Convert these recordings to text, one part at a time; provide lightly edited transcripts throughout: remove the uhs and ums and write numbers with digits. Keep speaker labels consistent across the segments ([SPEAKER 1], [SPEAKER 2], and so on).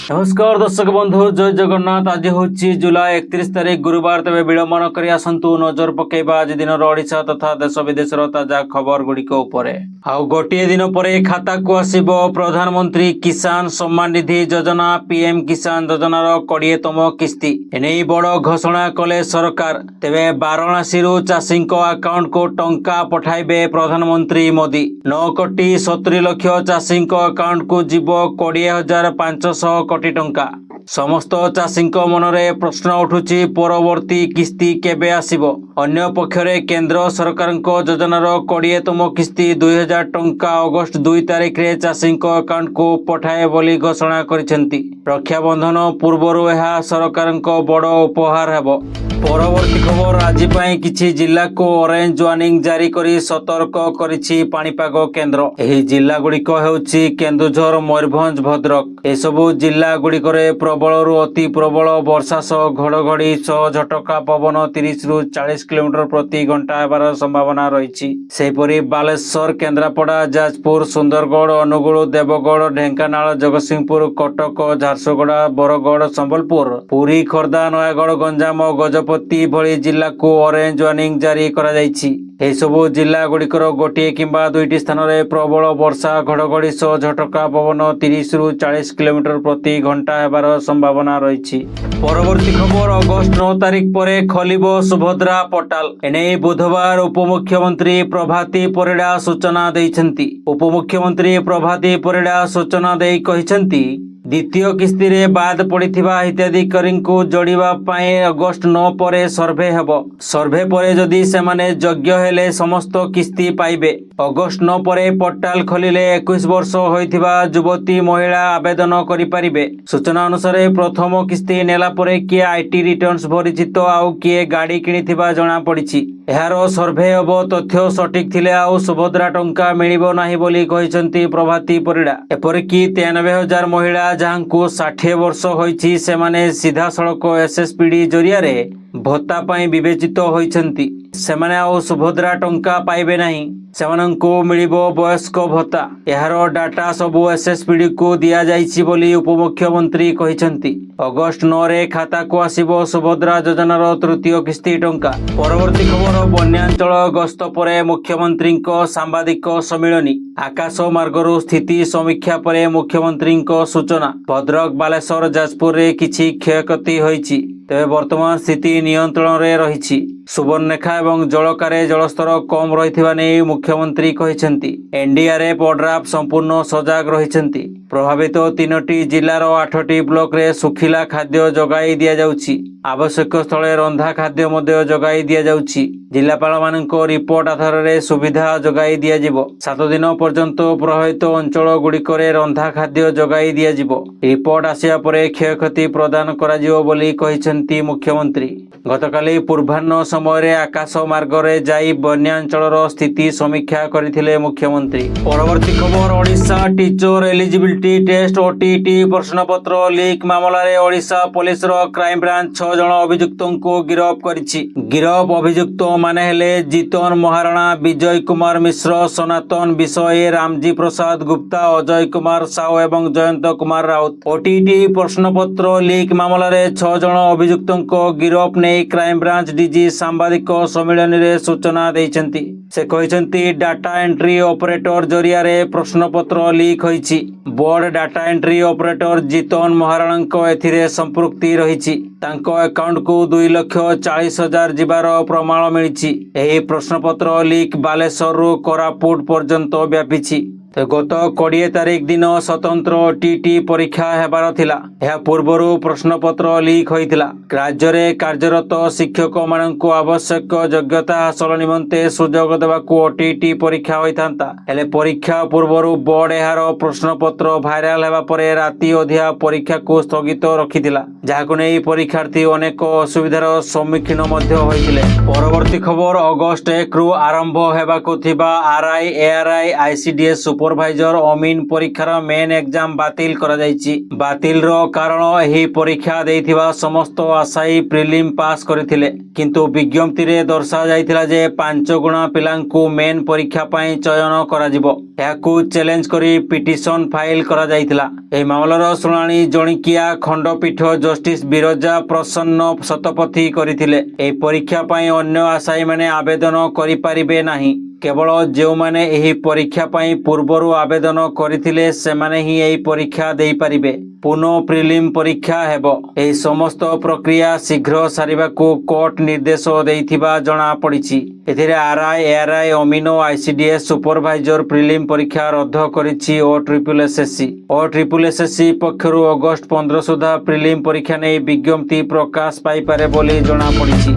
[SPEAKER 1] नमस्कार दर्शक बंधु जय जगन्नाथ। आज हूँ जुलाई 31 तारीख गुरुवार। तेज विलंबन कर आसतु नजर पकेबा आज दिन ओडिशा तथा देश विदेशर ताजा खबर गुड़िक गोटे दिन पर खाता को आसिबो प्रधानमंत्री किसान सम्मान निधि योजना पीएम किसान योजनार 20तम किस्ती। एने बड़ घोषणा कले सरकार। तेबे वाराणसी चाषी अकाउंट को टंका पठाइबे प्रधानमंत्री मोदी। 9,70,00,000 चाषी अकाउंट को जीव 20,500 कोटी टंका। समस्त चाषी मनरे प्रश्न उठुची परवर्ती किस्ती केबे आसिबो। अन्य पक्षरे केंद्र सरकार योजनार 20तम किस्ती 2,000 टंका अगस्त 2 तारिख रे चाषी अकाउंट को पठाए बोली घोषणा करिसेंती। रक्षाबंधन पूर्वरु यह सरकार बड़ उपहार हेबो। परवर्ती खबर आज किछि जिला को ऑरेंज वार्निंग जारी करी सतर्क करिछि पाणीपाग केंद्र। एही जिला गुड़िक हेउछि केन्दुझर मयूरभंज भद्रक। एसबु जिला गुड़िकरे प्रबल अति प्रबल वर्षा सह घड़घड़ी सह झटका पवन 30 रु 40 किलोमीटर प्रति घंटा हेबार संभावना रही। सेहीपरि बालेश्वर केन्द्रापड़ा जाजपुर सुंदरगढ़ अनुगुल देवगढ़ ढेंकानाल जगतसिंहपुर कटक झारसुगुड़ा बरगढ़ संबलपुर पुरी खोर्धा नयागढ़ गंजाम गजपति भली जिला को ऑरेंज वार्निंग जारी करा जायछि। एही सबु जिला गुड़िकर गोटे किंबा दुईटी स्थान में प्रबल वर्षा घड़घड़ी सह झटका पवन 30 रु 40 किलोमीटर प्रति घंटा हेबार संभावना रही। परवर्ती खबर अगस्त 9 तारिख पर खोलिबो सुभद्रा पोर्टाल। एने बुधवार उपमुख्यमंत्री प्रभाती परिड़ा सूचना दैछंती। उपमुख्यमंत्री प्रभाती परिड़ा सूचना देई कहिसंती द्वितीय किस्ती रे बाद पड़िथिबा हिताधिकारी को जोड़िबा पाए अगस्त 9 पर सर्वे हेबो। सर्वे पर जदि सेमाने योग्य हेले समस्त किस्ती पाइबे। अगस्त 9 पर पोर्टाल खोलिले 21 वर्ष होइथिबा युवती महिला आवेदन करि पारिबे। सूचना अनुसार प्रथम किस्ती नेला परे किए आईटी रिटर्न्स भरिछि तो आउ किए गाड़ी किनिथिबा जणा पड़िछि। एहारो सर्वे हबो। तथ्य सठिक थिले आउ सुभद्रा टंका मिलिबो नाही बोली कहिसंती प्रभाती परिड़ा। एपरिकी 93,000 महिला जहाँकु 60 वर्ष होइछि सेमाने सीधा सड़क एसएसपीडी जरिया रे भत्ता पाई विवेचित होइछंती। सेमाने आउ सुभद्रा टंका पाइबे नाही। सेमानंकु मिलिबो वयस्क भत्ता। एहारो डाटा सबु एसएसपीडी को दिया जाइछि बोली उपमुख्यमंत्री कहिसंती। अगस्त 9 रे खाता को आसिबो सुभद्रा योजनार तृतीय किस्ती टंका। परवर्ती खबर बन्यांचल गस्त पर मुख्यमंत्री सांबादिक सम्मिलनी। आकाश मार्गरू स्थिति समीक्षा पर मुख्यमंत्री सूचना। भद्रक बालेश्वर जाजपुर रे किछि क्षयक्षति होइछि। तेबे वर्तमान स्थिति नियंत्रण रे रहिछि। सुवर्णरेखा एवं जलकारे जलस्तर कम रहिथिबा नै मुख्यमंत्री कहिसंती। एनडीआरएफ ओड्राफ संपूर्ण सजाग रहिसंती। प्रभावित 3टी जिलार 8टी ब्लॉक रे सुखिला खाद्य जगाई दिया जाउछि। आवश्यक स्थले रंधा खाद्य मध्य जगाई दिया जाउछि। जिलापाल मानक रिपोर्ट आधार रे सुविधा जगाई दिया जिवो। 7 दिन पर्यंत प्रभावित अंचल गुड़िकरे रंधा खाद्य जगाई दिया जिवो। रिपोर्ट आसिया परे क्षयक्षति प्रदान करा जिवो बोली कहिसंती मुख्यमंत्री। गतकाली पूर्वाह्न समय आकाश मार्ग रे जाई बन्यांचलर स्थिति समीक्षा करथिले मुख्यमंत्री। परवर्ती खबर Odisha teacher eligibility test OTET प्रश्नपत्र लीक मामला रे ओडिशा पुलिस रो क्राइम ब्रांच 6 जण अभियुक्तों को गिरफ्त करिछि। गिरफ्त अभियुक्त माने हेले जीतन महाराणा, विजय कुमार मिश्र, सनातन विषय, रामजी प्रसाद गुप्ता, अजय कुमार साहू एवं जयंत कुमार राउत। ओटीटी प्रश्नपत्र लीक मामला रे 6 जण अभियुक्तों को गिरफ्त ने क्राइम ब्रांच डीजी सांबादिक सम्मेलन रे सूचना दैछंती। से कहिसंती डाटा एंट्री ऑपरेटर जरिया रे प्रश्नपत्र लीक होइछि। Board data entry operator Jitan Maharana एथिरे संपृक्ति रहिछि। तांको अकाउंट को 2,40,000 जिबार प्रमाण मिलिछि। एही प्रश्नपत्र लीक बालेश्वर रु कोरापुट पर्यंत व्यापिछि। गत 20 तारिख दिन स्वतंत्र ओटीटी परीक्षा हेबार थिला। यह पूर्वरु प्रश्नपत्र लीक होइथिला। राज्य रे कार्यरत शिक्षक माननकु आवश्यक योग्यता हासिल निमंते सुजोग देबाकू ओटीटी परीक्षा होइथांता। हेले परीक्षा पूर्वरु बोर्ड एहार प्रश्नपत्र भाइराल हेबा परे राति अधिया परीक्षा को स्थगित रखिथिला। जाहाकु नै परीक्षार्थी अनेक असुविधार सम्मुखीन मध्य होइथिले। परवर्ती खबर अगस्त 1 रु आरंभ हेबाकू थिबा आरआई एआरआई आईसीडीएस ସୁପରଭାଇଜର ଅମିନ ପରୀକ୍ଷାର ମେନ୍ ଏକ୍ଜାମ ବାତିଲ କରାଯାଇଛି। ବାତିଲର କାରଣ ଏହି ପରୀକ୍ଷା ଦେଇଥିବା ସମସ୍ତ ଆଶାୟୀ ପ୍ରିଲିମ୍ ପାସ୍ କରିଥିଲେ, କିନ୍ତୁ ବିଜ୍ଞପ୍ତିରେ ଦର୍ଶାଯାଇଥିଲା ଯେ 5 ଗୁଣା ପିଲାଙ୍କୁ ମେନ୍ ପରୀକ୍ଷା ପାଇଁ ଚୟନ କରାଯିବ। ଏହାକୁ ଚ୍ୟାଲେଞ୍ଜ କରି ପିଟିସନ ଫାଇଲ କରାଯାଇଥିଲା। ଏହି ମାମଲାର ଶୁଣାଣି ଜଣିକିଆ ଖଣ୍ଡପୀଠ ଜଷ୍ଟିସ ବିରଜା ପ୍ରସନ୍ନ ଶତପଥୀ କରିଥିଲେ। ଏହି ପରୀକ୍ଷା ପାଇଁ ଅନ୍ୟ ଆଶାୟୀମାନେ ଆବେଦନ କରିପାରିବେ ନାହିଁ। କେବଳ ଯେଉଁମାନେ ଏହି ପରୀକ୍ଷା ପାଇଁ ପୂର୍ବରୁ ଆବେଦନ କରିଥିଲେ ସେମାନେ ହିଁ ଏହି ପରୀକ୍ଷା ଦେଇପାରିବେ। ପୁନଃ ପ୍ରିଲିମ୍ ପରୀକ୍ଷା ହେବ। ଏହି ସମସ୍ତ ପ୍ରକ୍ରିୟା ଶୀଘ୍ର ସାରିବାକୁ କୋର୍ଟ ନିର୍ଦ୍ଦେଶ ଦେଇଥିବା ଜଣାପଡ଼ିଛି। ଏଥିରେ ଆର୍ଆଇ, ଏଆର୍ଆଇ, ଅମିନ, ଆଇସିଡିଏସ୍ ସୁପରଭାଇଜର ପ୍ରିଲିମ୍ ପରୀକ୍ଷା ରଦ୍ଦ କରିଛି OSSSC। OSSSC ପକ୍ଷରୁ ଅଗଷ୍ଟ 15 ସୁଦ୍ଧା ପ୍ରିଲିମ୍ ପରୀକ୍ଷା ନେଇ ବିଜ୍ଞପ୍ତି ପ୍ରକାଶ ପାଇପାରେ ବୋଲି ଜଣାପଡ଼ିଛି।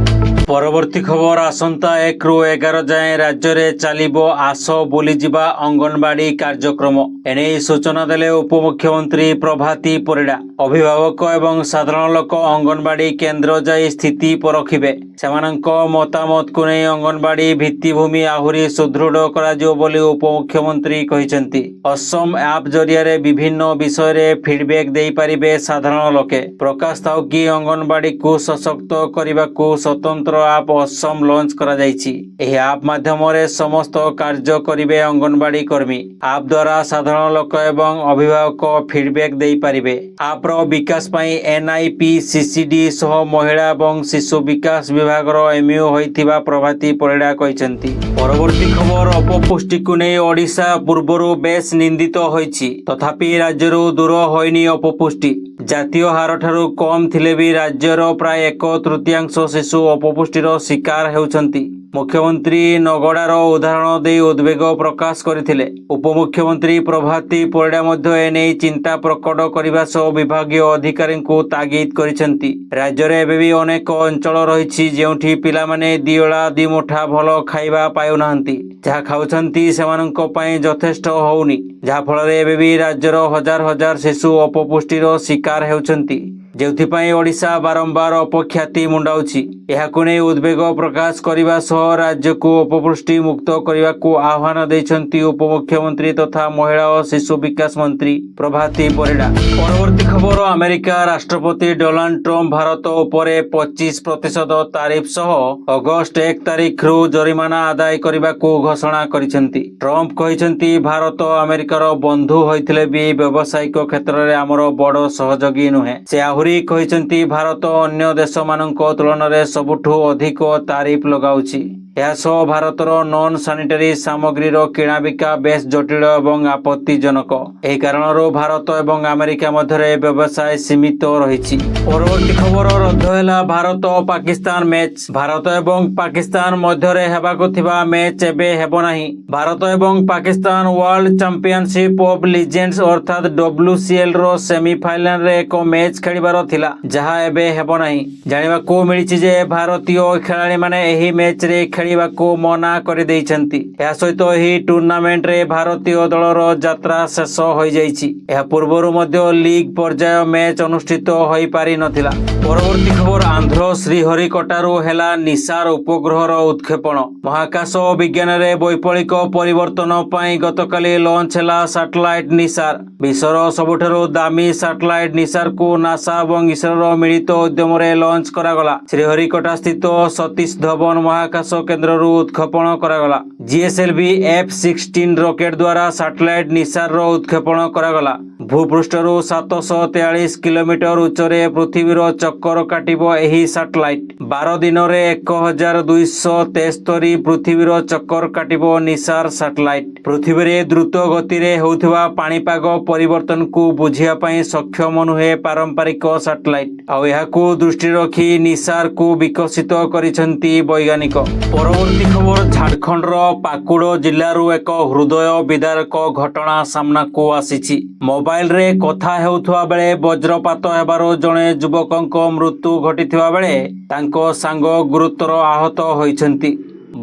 [SPEAKER 1] ପରବର୍ତ୍ତୀ ଖବର ଆସନ୍ତା 1 ରୁ 11 ଯାଏଁ ରାଜ୍ୟରେ ଚାଲିବ ଆସ ବୁଲିଯିବା ଅଙ୍ଗନବାଡି କାର୍ଯ୍ୟକ୍ରମ। ଏନେଇ ସୂଚନା ଦେଲେ ଉପମୁଖ୍ୟମନ୍ତ୍ରୀ ପ୍ରଭାତୀ ପରିଡ଼ା। ଅଭିଭାବକ ଏବଂ ସାଧାରଣ ଲୋକ ଅଙ୍ଗନବାଡି କେନ୍ଦ୍ର ଯାଇ ସ୍ଥିତି ପରଖିବେ। ସେମାନଙ୍କ ମତାମତକୁ ନେଇ ଅଙ୍ଗନବାଡି ଭିତ୍ତିଭୂମି ଆହୁରି ସୁଦୃଢ଼ କରାଯିବ ବୋଲି ଉପମୁଖ୍ୟମନ୍ତ୍ରୀ କହିଛନ୍ତି। ଅସମ ଆପ୍ ଜରିଆରେ ବିଭିନ୍ନ ବିଷୟରେ ଫିଡବ୍ୟାକ୍ ଦେଇପାରିବେ ସାଧାରଣ ଲୋକେ। ପ୍ରକାଶ ଥାଉ କି ଅଙ୍ଗନବାଡିକୁ ସଶକ୍ତ କରିବାକୁ ସ୍ୱତନ୍ତ୍ର ଆପ୍ ଅସମ ଲଞ୍ଚ କରାଯାଇଛି। ଏହି ଆପ୍ ମାଧ୍ୟମରେ ସମସ୍ତ କାର୍ଯ୍ୟ କରିବେ ଅଙ୍ଗନବାଡି କର୍ମୀ। ଆପ୍ ଦ୍ୱାରା ସାଧାରଣ ଲୋକ ଏବଂ ଅଭିଭାବକ ଫିଡବ୍ୟାକ୍ ଦେଇପାରିବେ। ଆପ୍ର ବିକାଶ ପାଇଁ NIPCCD ସହ ମହିଳା ଏବଂ ଶିଶୁ ବିକାଶ ବିଭାଗର MU ହୋଇଥିବା ପ୍ରଭାତୀ ପରିଡ଼ା କହିଛନ୍ତି। ପରବର୍ତ୍ତୀ ଖବର ଅପପୁଷ୍ଟିକୁ ନେଇ ଓଡ଼ିଶା ପୂର୍ବରୁ ବେଶ୍ ନିନ୍ଦିତ ହୋଇଛି, ତଥାପି ରାଜ୍ୟରୁ ଦୂର ହୋଇନି ଅପପୁଷ୍ଟି। ଜାତୀୟ ହାରଠାରୁ କମ୍ ଥିଲେ ବି ରାଜ୍ୟର ପ୍ରାୟ 1/3 ଶିଶୁ ଅପପୁଷ୍ଟିର ଶିକାର ହେଉଛନ୍ତି। ମୁଖ୍ୟମନ୍ତ୍ରୀ ନଗଡ଼ାର ଉଦାହରଣ ଦେଇ ଉଦ୍ବେଗ ପ୍ରକାଶ କରିଥିଲେ। ଉପମୁଖ୍ୟମନ୍ତ୍ରୀ ପ୍ରଭାତୀ ପରିଡ଼ା ମଧ୍ୟ ଏନେଇ ଚିନ୍ତା ପ୍ରକଟ କରିବା ସହ ବିଭାଗୀୟ ଅଧିକାରୀଙ୍କୁ ତାଗିଦ କରିଛନ୍ତି। ରାଜ୍ୟରେ ଏବେ ବି ଅନେକ ଅଞ୍ଚଳ ରହିଛି ଯେଉଁଠି ପିଲାମାନେ ଦିଓଳା ଦିମୁଠା ଭଲ ଖାଇବା ପାଉନାହାନ୍ତି। ଯାହା ଖାଉଛନ୍ତି ସେମାନଙ୍କ ପାଇଁ ଯଥେଷ୍ଟ ହେଉନି, ଯାହାଫଳରେ ଏବେ ବି ରାଜ୍ୟର ହଜାର ହଜାର ଶିଶୁ ଅପପୁଷ୍ଟିର ଶିକାର ହେଉଛନ୍ତି, ଯେଉଁଥିପାଇଁ ଓଡ଼ିଶା ବାରମ୍ବାର ଅପଖ୍ୟାତି ମୁଣ୍ଡାଉଛି। ଏହାକୁ ନେଇ ଉଦ୍ବେଗ ପ୍ରକାଶ କରିବା ସହ ରାଜ୍ୟକୁ ଅପପୁଷ୍ଟି ମୁକ୍ତ କରିବାକୁ ଆହ୍ୱାନ ଦେଇଛନ୍ତି ଉପମୁଖ୍ୟମନ୍ତ୍ରୀ ତଥା ମହିଳା ଓ ଶିଶୁ ବିକାଶ ମନ୍ତ୍ରୀ ପ୍ରଭାତୀ ପରିଡ଼ା। ପରବର୍ତ୍ତୀ ଖବର ଆମେରିକା ରାଷ୍ଟ୍ରପତି ଡୋନାଲ୍ଡ ଟ୍ରମ୍ପ ଭାରତ ଉପରେ 25% ତାରିଫ ସହ ଅଗଷ୍ଟ 1 ତାରିଖରୁ ଜରିମାନା ଆଦାୟ କରିବାକୁ ଘୋଷଣା କରିଛନ୍ତି। ଟ୍ରମ୍ପ କହିଛନ୍ତି ଭାରତ ଆମେରିକାର ବନ୍ଧୁ ହୋଇଥିଲେ ବି ବ୍ୟବସାୟିକ କ୍ଷେତ୍ରରେ ଆମର ବଡ଼ ସହଯୋଗୀ ନୁହେଁ। ସେ ଆହୁରି କହିଛନ୍ତି ଭାରତ ଅନ୍ୟ ଦେଶମାନଙ୍କ ତୁଳନାରେ ସବୁଠୁ ଅଧିକ ତାରିଫ ଲଗାଉଛି। ଏହାସହ ଭାରତର ନନ୍ ସାନିଟାରୀ ସାମଗ୍ରୀର କିଣାବିକା ବେଶ୍ ଜଟିଳ ଏବଂ ଆପତ୍ତିଜନକ। ଏହି କାରଣରୁ ଭାରତ ଏବଂ ଆମେରିକା ମଧ୍ୟରେ ବ୍ୟବସାୟ ସୀମିତ ରହିଛି। ପରବର୍ତ୍ତୀ ଖବର ରଦ୍ଦ ହେଲା ଭାରତ ଓ ପାକିସ୍ତାନ ମ୍ୟାଚ୍। ଭାରତ ଏବଂ ପାକିସ୍ତାନ ମଧ୍ୟରେ ହେବାକୁ ଥିବା ମ୍ୟାଚ୍ ଏବେ ହେବ ନାହିଁ। ଭାରତ ଏବଂ Pakistan world championship of legends ଅର୍ଥାତ୍ WCL ର ସେମିଫାଇନାଲରେ ଏକ ମ୍ୟାଚ୍ ଖେଳିବାର ଥିଲା, ଯାହା ଏବେ ହେବ ନାହିଁ। ଜାଣିବାକୁ ମିଳିଛି ଯେ ଭାରତୀୟ ଖେଳାଳିମାନେ ଏହି ମ୍ୟାଚ୍ରେ ଖେଳିବାକୁ ମନା କରିଦେଇଛନ୍ତି। ଏହା ସହିତ ଏହି ଟୁର୍ଣ୍ଣାମେଣ୍ଟରେ ଭାରତୀୟ ଦଳର ଯାତ୍ରା ଶେଷ ହୋଇଯାଇଛି। ଏହା ପୂର୍ବରୁ ମଧ୍ୟ ଲିଗ୍ ପର୍ଯ୍ୟାୟ ମ୍ୟାଚ୍ ଅନୁଷ୍ଠିତ ହୋଇପାରିନଥିଲା। ପରବର୍ତ୍ତୀ ଖବର ଆନ୍ଧ୍ର ଶ୍ରୀହରିକୋଟାରୁ ହେଲା ନିସାର ଉପଗ୍ରହର ଉତ୍କ୍ଷେପଣ। ମହାକାଶ ବିଜ୍ଞାନରେ ବୈପ୍ଳବିକ ପରିବର୍ତ୍ତନ ପାଇଁ ଗତକାଲି ଲଞ୍ଚ ହେଲା ସାଟେଲାଇଟ୍ ନିସାର। ବିଶ୍ୱର ସବୁଠାରୁ ଦାମୀ ସାଟେଲାଇଟ୍ ନିସାରକୁ ନାସା ଏବଂ ଇସ୍ରୋର ମିଳିତ ଉଦ୍ୟମରେ ଲଞ୍ଚ କରାଗଲା। ଶ୍ରୀହରିକୋଟା ସ୍ଥିତ ସତୀଶ ଧବନ ମହାକାଶ କେନ୍ଦ୍ରରୁ ଉତ୍କ୍ଷେପଣ କରାଗଲା। GSLV F-16 ରକେଟ୍ ଦ୍ୱାରା ସାଟେଲାଇଟ୍ ନିସାରର ଉତ୍କ୍ଷେପଣ କରାଗଲା। ଭୂପୃଷ୍ଠରୁ 743 କିଲୋମିଟର ଉଚ୍ଚରେ ପୃଥିବୀର ଚକ୍କର କାଟିବ ଏହି ସାଟେଲାଇଟ୍। 12 ଦିନରେ 1273 ପୃଥିବୀର ଚକ୍କର କାଟିବ ନିସାର ସାଟେଲାଇଟ୍। ପୃଥିବୀରେ ଦ୍ରୁତ ଗତିରେ ହେଉଥିବା ପାଣିପାଗ ପରିବର୍ତ୍ତନକୁ ବୁଝିବା ପାଇଁ ସକ୍ଷମ ନୁହେଁ ପାରମ୍ପରିକ ସାଟେଲାଇଟ୍। ଆଉ ଏହାକୁ ଦୃଷ୍ଟିରେ ରଖି ନିସାରକୁ ବିକଶିତ କରିଛନ୍ତି ବୈଜ୍ଞାନିକ। ପରବର୍ତ୍ତୀ ଖବର ଝାଡ଼ଖଣ୍ଡର ପାକୁଡ଼ ଜିଲ୍ଲାରୁ ଏକ ହୃଦୟ ବିଦାରକ ଘଟଣା ସାମ୍ନାକୁ ଆସିଛି। ମୋବାଇଲରେ କଥା ହେଉଥିବା ବେଳେ ବଜ୍ରପାତ ହେବାରୁ ଜଣେ ଯୁବକଙ୍କ ମୃତ୍ୟୁ ଘଟିଥିବା ବେଳେ ତାଙ୍କ ସାଙ୍ଗ ଗୁରୁତର ଆହତ ହୋଇଛନ୍ତି।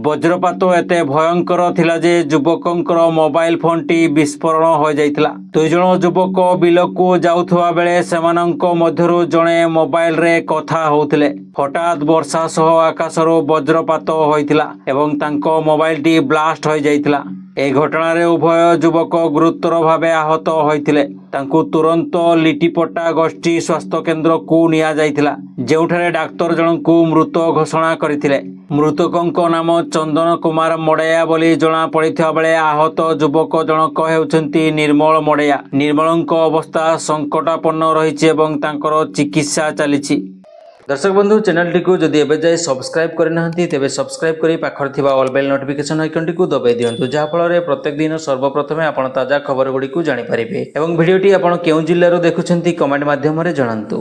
[SPEAKER 1] ବଜ୍ରପାତ ଏତେ ଭୟଙ୍କର ଥିଲା ଯେ ଯୁବକଙ୍କର ମୋବାଇଲ ଫୋନଟି ବିସ୍ଫୋରଣ ହୋଇଯାଇଥିଲା। 2 ଜଣ ଯୁବକ ବିଲକୁ ଯାଉଥିବା ବେଳେ ସେମାନଙ୍କ ମଧ୍ୟରୁ ଜଣେ ମୋବାଇଲରେ କଥା ହେଉଥିଲେ। ହଠାତ୍ ବର୍ଷା ସହ ଆକାଶରୁ ବଜ୍ରପାତ ହୋଇଥିଲା ଏବଂ ତାଙ୍କ ମୋବାଇଲଟି ବ୍ଲାଷ୍ଟ ହୋଇଯାଇଥିଲା। এই ঘটଣାରେ ଉଭୟ ଯୁବକ ଗୁରୁତର ଭାବେ ଆହତ ହୋଇଥିଲେ। ତାଙ୍କୁ ତୁରନ୍ତ ଲିଟିପଟା ଗୋଷ୍ଠୀ ସ୍ୱାସ୍ଥ୍ୟ କେନ୍ଦ୍ରକୁ ନିଆଯାଇଥିଲା, ଯେଉଁଠାରେ ଡାକ୍ତର ଜଣଙ୍କୁ ମୃତ ଘୋଷଣା କରିଥିଲେ। ମୃତକଙ୍କ ନାମ ଚନ୍ଦନ କୁମାର ମଡେୟା ବୋଲି ଜଣାପଡ଼ିଥିବା ବେଳେ ଆହତ ଯୁବକ ଜଣକ ହେଉଛନ୍ତି ନିର୍ମଳ ମଡେୟା। ନିର୍ମଳଙ୍କ ଅବସ୍ଥା ସଙ୍କଟାପନ୍ନ ରହିଛି ଏବଂ ତାଙ୍କର ଚିକିତ୍ସା ଚାଲିଛି। दर्शक बंधु चैनल टी जदि एबे जाए सब्सक्राइब करना तेबे सब्सक्राइब करी पाखर थिबा ऑल बेल नोटिफिकेशन आइकन टी दबाई दियंतु, जहाँ फल प्रत्येक दिन सर्वप्रथमे आपण ताजा खबर गुडी को जानि परिबे। एवं भिडियोटी आपण केउ जिल्लारो देखुछंती कमेंट माध्यम रे जणांतु।